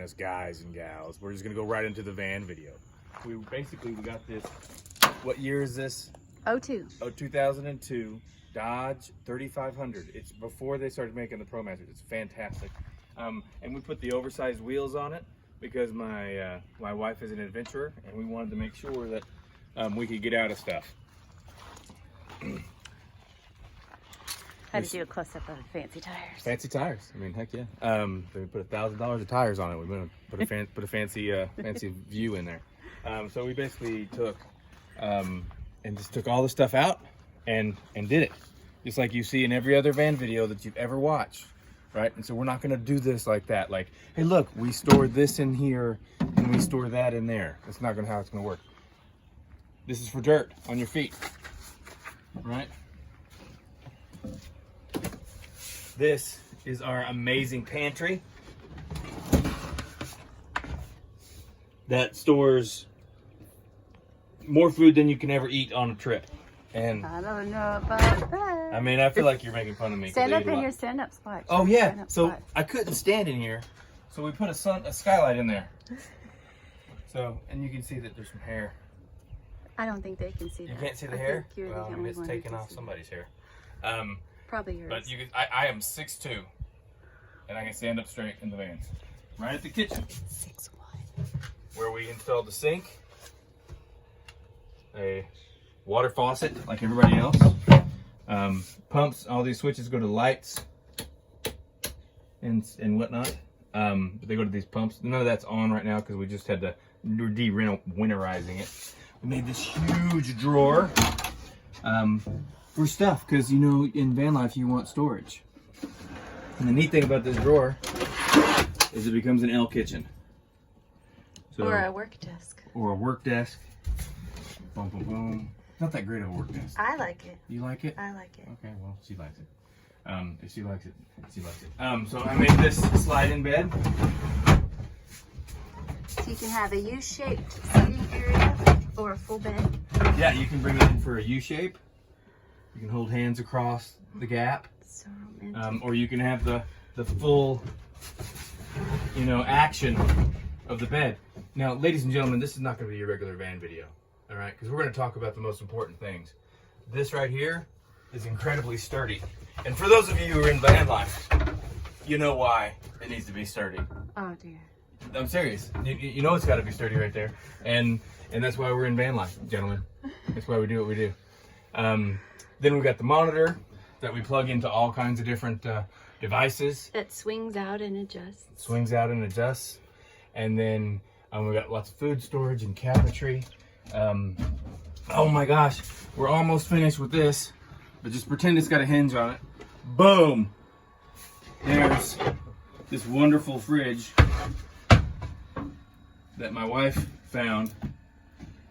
As guys and gals, we're just gonna go right into the van video. We got this. What year is this? 02. 2002 Dodge 3500. It's before they started making the ProMasters. It's fantastic. And we put the oversized wheels on it because my wife is an adventurer, and we wanted to make sure that we could get out of stuff. Had to do a close-up of fancy tires. Fancy tires. I mean, heck yeah. We put $1,000 of tires on it. We're gonna put a fancy view in there. So we basically took and just took all the stuff out and did it, just like you see in every other van video that you've ever watched, right? And so we're not gonna do this like that. Like, hey, look, we stored this in here and we store that in there. That's not how it's gonna work. This is for dirt on your feet, right? This is our amazing pantry that stores more food than you can ever eat on a trip. And I don't know about that. I mean, I feel like you're making fun of me. Stand up in your stand-up spot. Oh yeah, so spot. I couldn't stand in here, so we put a skylight in there. So, and you can see that there's some hair. I don't think they can see that. You can't see the I hair? think you're Well, the I mean, only it's one taking who can off see somebody's hair. that. Probably yours. But I am 6'2", and I can stand up straight in the van. Right at the kitchen, 6'1". where we installed the sink, a water faucet like everybody else, pumps. All these switches go to lights and whatnot. But they go to these pumps. None of that's on right now because we just had to. We're de-winterizing it. We made this huge drawer for stuff because, you know, in van life you want storage. And the neat thing about this drawer is it becomes an L kitchen. So, or a work desk. Or a work desk. Boom, boom, boom. Not that great of a work desk. I like it. You like it? I like it. Okay, well, she likes it. If she likes it, she likes it. So I made this slide-in bed. So you can have a U-shaped seating area or a full bed. Yeah, you can bring it in for a U shape. You can hold hands across the gap. So romantic. Or you can have the full, you know, action of the bed. Now, ladies and gentlemen, this is not going to be your regular van video, all right? Because we're going to talk about the most important things. This right here is incredibly sturdy. And for those of you who are in van life, you know why it needs to be sturdy. Oh dear. I'm serious. You know it's got to be sturdy right there. And that's why we're in van life, gentlemen. That's why we do what we do. Then we've got the monitor that we plug into all kinds of different devices. It swings out and adjusts. Swings out and adjusts. And then we've got lots of food storage and cabinetry. Oh my gosh, we're almost finished with this. But just pretend it's got a hinge on it. Boom! There's this wonderful fridge that my wife found.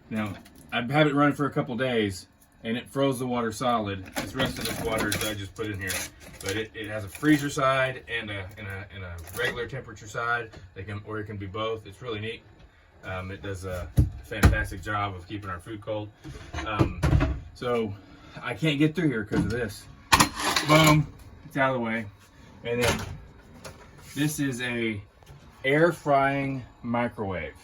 Now, I've had it run for a couple days, and it froze the water solid. This rest of this water I just put in here. But it has a freezer side and a regular temperature side. Or it can be both. It's really neat. It does a fantastic job of keeping our food cold. So I can't get through here because of this. Boom, it's out of the way. And then this is a air frying microwave.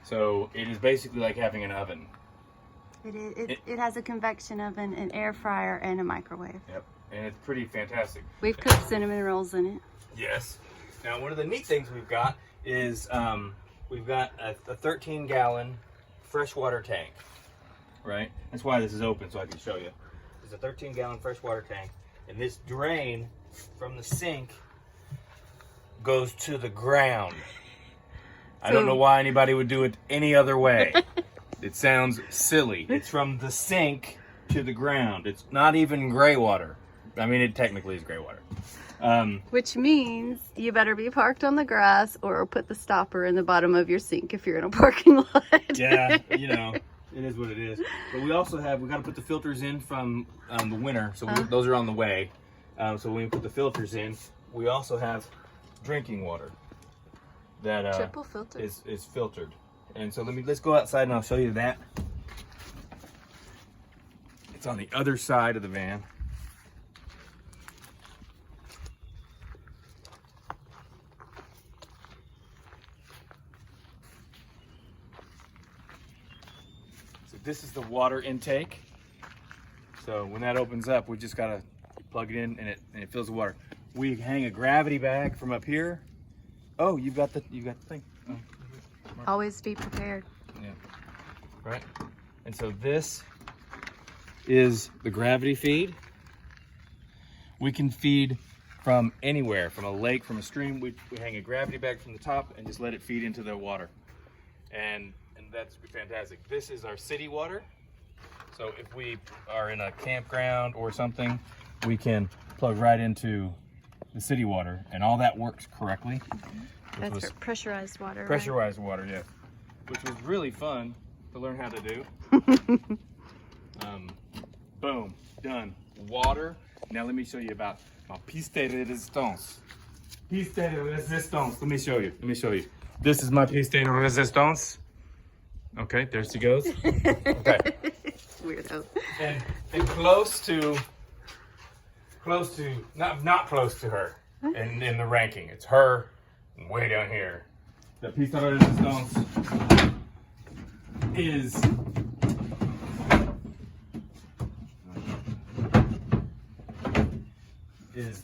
So it is basically like having an oven. It has a convection oven, an air fryer, and a microwave. Yep, and it's pretty fantastic. We've cooked cinnamon rolls in it. Yes. Now, one of the neat things we've got is we've got a 13-gallon freshwater tank, right? That's why this is open, so I can show you. It's a 13-gallon freshwater tank, and this drain from the sink goes to the ground. I don't know why anybody would do it any other way. It sounds silly. It's from the sink to the ground. It's not even gray water. I mean, it technically is gray water. Which means you better be parked on the grass or put the stopper in the bottom of your sink if you're in a parking lot. Yeah, you know, it is what it is. But we also we got to put the filters in from the winter. So those are on the way. So when we put the filters in, we also have drinking water that Triple filter. is filtered. And so let's go outside and I'll show you that. It's on the other side of the van. this is the water intake. So when that opens up, we just gotta plug it in and it fills the water. We hang a gravity bag from up here. Oh, you got the thing. Oh. Always be prepared. Yeah. Right. And so this is the gravity feed. We can feed from anywhere, from a lake, from a stream. We hang a gravity bag from the top and just let it feed into the water. And that's fantastic. This is our city water. So if we are in a campground or something, we can plug right into the city water, and all that works correctly. That's for pressurized water. Pressurized water, yeah. Which was really fun to learn how to do. Boom, done. Water. Now let me show you about my piste de resistance. Piste de resistance. Let me show you. This is my piste de resistance. Okay, there she goes. Okay. Weirdo. And close to, not close to her in the ranking. It's her way down here. The piste de resistance is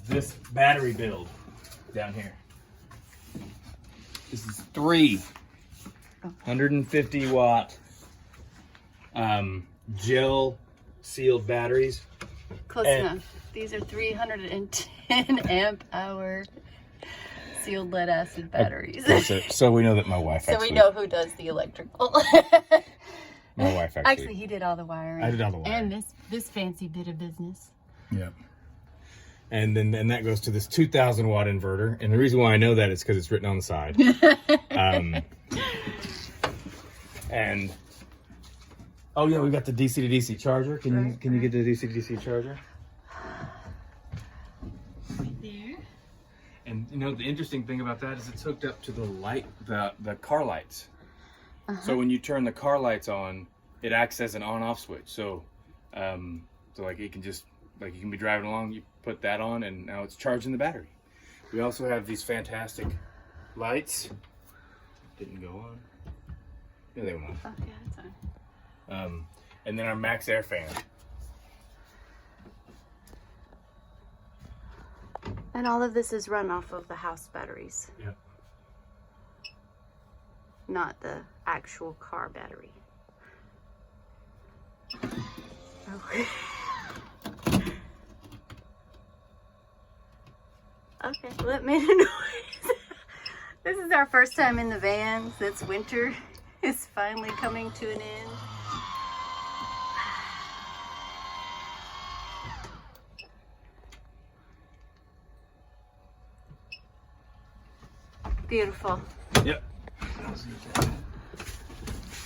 this battery build down here. This is 150 watt gel sealed batteries. Close enough. These are 310 amp hour sealed lead acid batteries. So we know that my wife. So we know who does the electrical. My wife Actually, he did all the wiring. I did all the wiring. And this fancy bit of business. Yeah. And then that goes to this 2,000 watt inverter. And the reason why I know that is because it's written on the side. And oh yeah, we got the DC to DC charger. Can you get the DC to DC charger? Right there. And you know the interesting thing about that is it's hooked up to the car lights. So when you turn the car lights on, it acts as an on-off switch. So like it can just you can be driving along, you put that on, and now it's charging the battery. We also have these fantastic lights. Didn't go on. Yeah, they went on. Oh, yeah, it's on. And then our Max Air fan. And all of this is run off of the house batteries. Yeah. Not the actual car battery. Oh. Okay, well, it made a noise. This is our first time in the van since winter is finally coming to an end. Beautiful. Yep.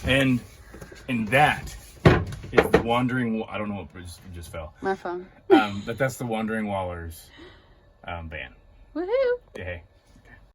And that is the Wandering. I don't know what just fell. My phone. But that's the Wandering Wallers van. Woohoo! Hey.